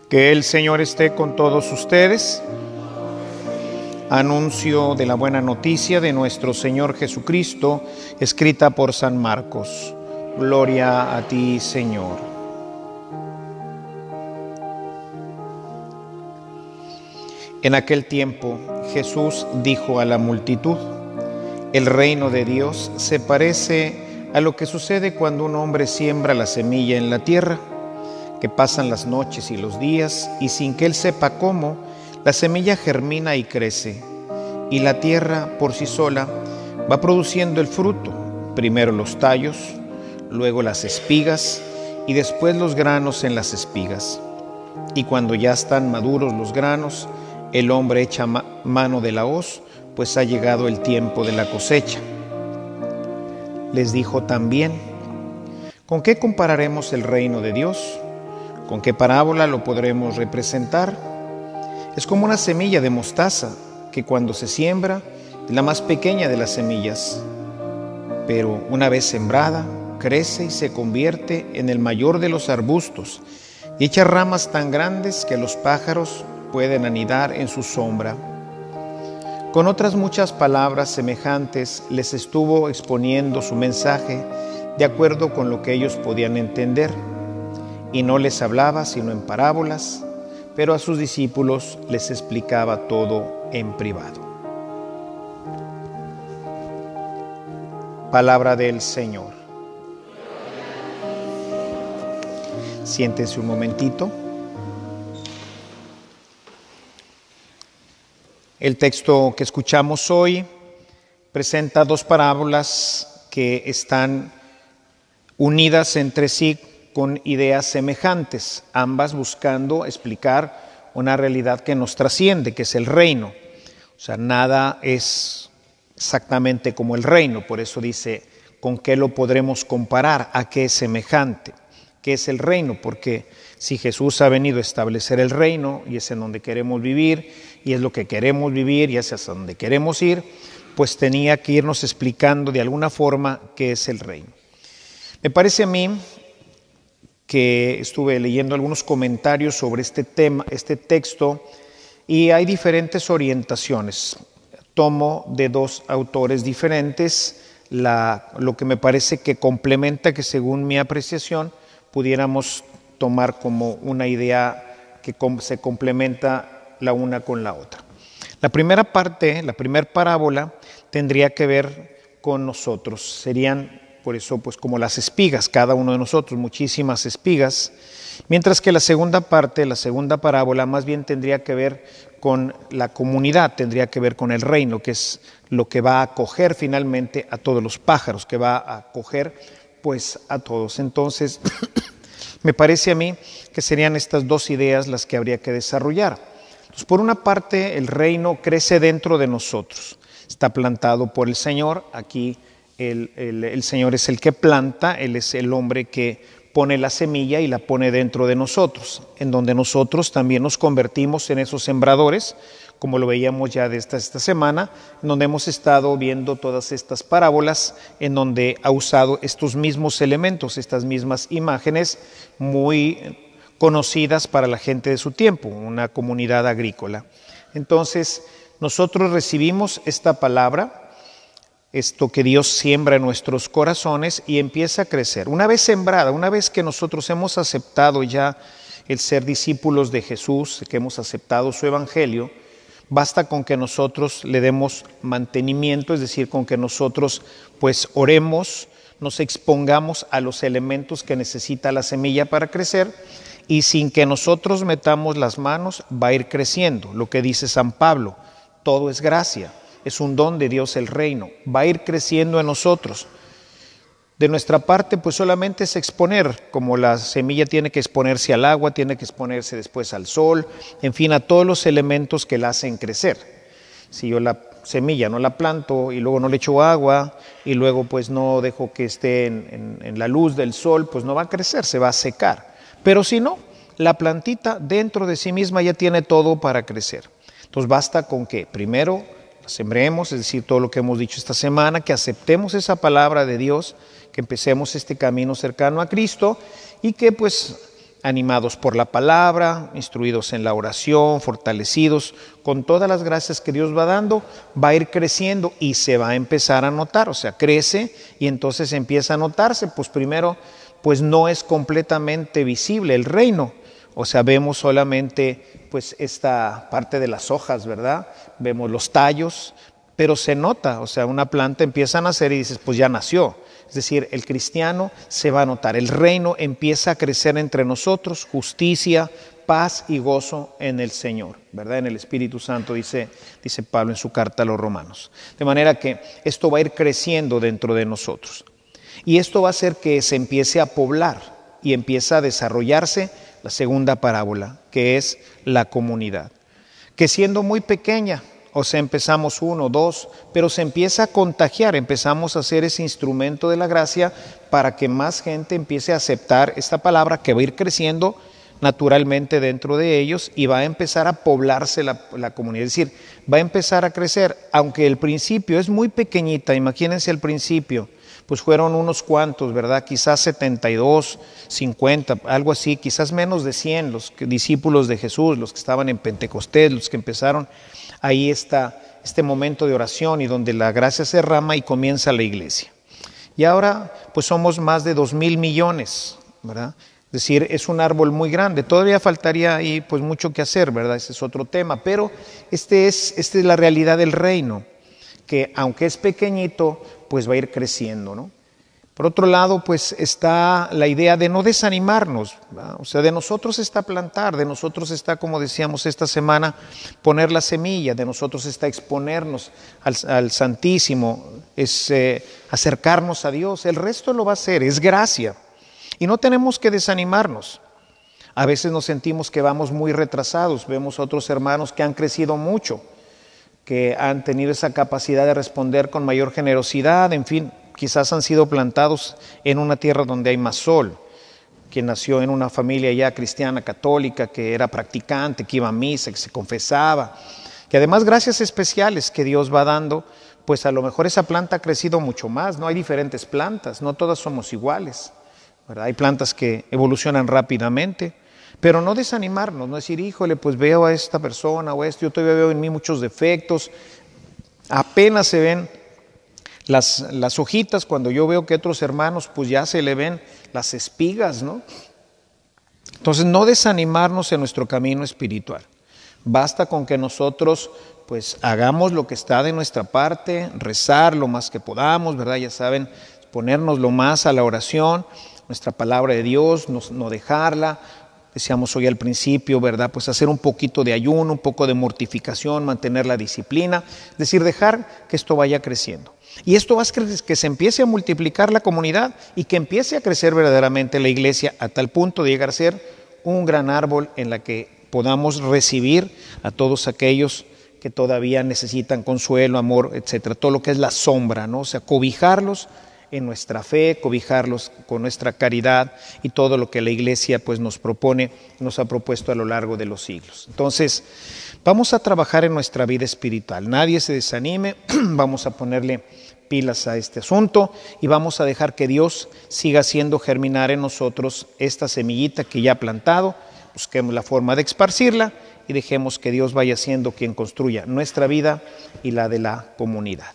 Que el Señor esté con todos ustedes. Anuncio de la buena noticia de nuestro Señor Jesucristo, escrita por San Marcos. Gloria a ti, Señor. En aquel tiempo, Jesús dijo a la multitud: el reino de Dios se parece a lo que sucede cuando un hombre siembra la semilla en la tierra, que pasan las noches y los días, y sin que él sepa cómo, la semilla germina y crece, y la tierra por sí sola va produciendo el fruto, primero los tallos, luego las espigas, y después los granos en las espigas. Y cuando ya están maduros los granos, el hombre echa mano de la hoz, pues ha llegado el tiempo de la cosecha. Les dijo también: ¿con qué compararemos el reino de Dios? ¿Con qué parábola lo podremos representar? Es como una semilla de mostaza, que cuando se siembra es la más pequeña de las semillas, pero una vez sembrada, crece y se convierte en el mayor de los arbustos, y echa ramas tan grandes que los pájaros pueden anidar en su sombra. Con otras muchas palabras semejantes les estuvo exponiendo su mensaje de acuerdo con lo que ellos podían entender. Y no les hablaba sino en parábolas, pero a sus discípulos les explicaba todo en privado. Palabra del Señor. Siéntense un momentito. El texto que escuchamos hoy presenta dos parábolas que están unidas entre sí con ideas semejantes, ambas buscando explicar una realidad que nos trasciende, que es el reino. O sea, nada es exactamente como el reino, por eso dice, ¿con qué lo podremos comparar? ¿A qué es semejante? ¿Qué es el reino? Porque si Jesús ha venido a establecer el reino, y es en donde queremos vivir, y es lo que queremos vivir, y es hacia donde queremos ir, pues tenía que irnos explicando de alguna forma qué es el reino. Me parece a mí que estuve leyendo algunos comentarios sobre este tema, este texto, y hay diferentes orientaciones. Tomo de dos autores diferentes lo que me parece que complementa, que según mi apreciación pudiéramos tomar como una idea que se complementa la una con la otra. La primera parte, la primera parábola, tendría que ver con nosotros. Serían, por eso, pues como las espigas, cada uno de nosotros, muchísimas espigas, mientras que la segunda parte, la segunda parábola, más bien tendría que ver con la comunidad, tendría que ver con el reino, que es lo que va a acoger finalmente a todos los pájaros, que va a acoger pues a todos. Entonces, me parece a mí que serían estas dos ideas las que habría que desarrollar. Entonces, por una parte, el reino crece dentro de nosotros, está plantado por el Señor. Aquí el Señor es el que planta, Él es el hombre que pone la semilla y la pone dentro de nosotros, en donde nosotros también nos convertimos en esos sembradores, como lo veíamos ya de esta semana, en donde hemos estado viendo todas estas parábolas, en donde ha usado estos mismos elementos, estas mismas imágenes muy conocidas para la gente de su tiempo, una comunidad agrícola. Entonces, nosotros recibimos esta palabra, esto que Dios siembra en nuestros corazones, y empieza a crecer. Una vez sembrada, una vez que nosotros hemos aceptado ya el ser discípulos de Jesús, que hemos aceptado su evangelio, basta con que nosotros le demos mantenimiento, es decir, con que nosotros pues oremos, nos expongamos a los elementos que necesita la semilla para crecer, y sin que nosotros metamos las manos va a ir creciendo. Lo que dice San Pablo, todo es gracia. Es un don de Dios el reino, va a ir creciendo en nosotros. De nuestra parte, pues solamente es exponer, como la semilla tiene que exponerse al agua, tiene que exponerse después al sol, en fin, a todos los elementos que la hacen crecer. Si yo la semilla no la planto y luego no le echo agua y luego pues no dejo que esté en la luz del sol, pues no va a crecer, se va a secar. Pero si no, la plantita dentro de sí misma ya tiene todo para crecer. Entonces basta con que primero sembremos, es decir, todo lo que hemos dicho esta semana, que aceptemos esa palabra de Dios, que empecemos este camino cercano a Cristo y que pues animados por la palabra, instruidos en la oración, fortalecidos con todas las gracias que Dios va dando, va a ir creciendo y se va a empezar a notar, o sea, crece y entonces empieza a notarse. Pues primero, pues no es completamente visible el reino, o sea, vemos solamente pues esta parte de las hojas, ¿verdad? Vemos los tallos, pero se nota, o sea, una planta empieza a nacer y dices, pues ya nació. Es decir, el cristiano se va a notar, el reino empieza a crecer entre nosotros, justicia, paz y gozo en el Señor, ¿verdad? En el Espíritu Santo, dice Pablo en su carta a los Romanos. De manera que esto va a ir creciendo dentro de nosotros. Y esto va a hacer que se empiece a poblar y empieza a desarrollarse la segunda parábola, que es la comunidad. Que siendo muy pequeña, o sea, empezamos 1, 2, pero se empieza a contagiar, empezamos a ser ese instrumento de la gracia para que más gente empiece a aceptar esta palabra que va a ir creciendo naturalmente dentro de ellos y va a empezar a poblarse la comunidad. Es decir, va a empezar a crecer, aunque el principio es muy pequeñita, imagínense el principio, pues fueron unos cuantos, ¿verdad? Quizás 72, 50, algo así, quizás menos de 100 los discípulos de Jesús, los que estaban en Pentecostés, los que empezaron. Ahí está este momento de oración y donde la gracia se derrama y comienza la iglesia. Y ahora pues somos más de 2,000 millones, ¿verdad? Es decir, es un árbol muy grande. Todavía faltaría ahí pues mucho que hacer, ¿verdad? Ese es otro tema, pero esta es la realidad del reino, que aunque es pequeñito, pues va a ir creciendo, ¿no? Por otro lado, pues está la idea de no desanimarnos, ¿verdad? O sea, de nosotros está plantar, de nosotros está, como decíamos esta semana, poner la semilla, de nosotros está exponernos al Santísimo, es acercarnos a Dios. El resto lo va a hacer, es gracia. Y no tenemos que desanimarnos. A veces nos sentimos que vamos muy retrasados, vemos otros hermanos que han crecido mucho, que han tenido esa capacidad de responder con mayor generosidad, en fin, quizás han sido plantados en una tierra donde hay más sol, que nació en una familia ya cristiana, católica, que era practicante, que iba a misa, que se confesaba, que además gracias especiales que Dios va dando, pues a lo mejor esa planta ha crecido mucho más, ¿no? Hay diferentes plantas, no todas somos iguales, ¿verdad? Hay plantas que evolucionan rápidamente, pero no desanimarnos, no decir, híjole, pues veo a esta persona o esto, yo todavía veo en mí muchos defectos, apenas se ven las hojitas, cuando yo veo que otros hermanos pues ya se le ven las espigas, ¿no? Entonces no desanimarnos en nuestro camino espiritual. Basta con que nosotros pues hagamos lo que está de nuestra parte, rezar lo más que podamos, ¿verdad? Ya saben, ponernos lo más a la oración, nuestra palabra de Dios, no dejarla. Decíamos hoy al principio, ¿verdad? Pues hacer un poquito de ayuno, un poco de mortificación, mantener la disciplina, es decir, dejar que esto vaya creciendo. Y esto va a hacer que se empiece a multiplicar la comunidad y que empiece a crecer verdaderamente la iglesia a tal punto de llegar a ser un gran árbol en la que podamos recibir a todos aquellos que todavía necesitan consuelo, amor, etcétera. Todo lo que es la sombra, ¿no? O sea, cobijarlos en nuestra fe, cobijarlos con nuestra caridad y todo lo que la iglesia pues nos propone, nos ha propuesto a lo largo de los siglos. Entonces, vamos a trabajar en nuestra vida espiritual. Nadie se desanime, vamos a ponerle pilas a este asunto y vamos a dejar que Dios siga haciendo germinar en nosotros esta semillita que ya ha plantado. Busquemos la forma de esparcirla y dejemos que Dios vaya siendo quien construya nuestra vida y la de la comunidad.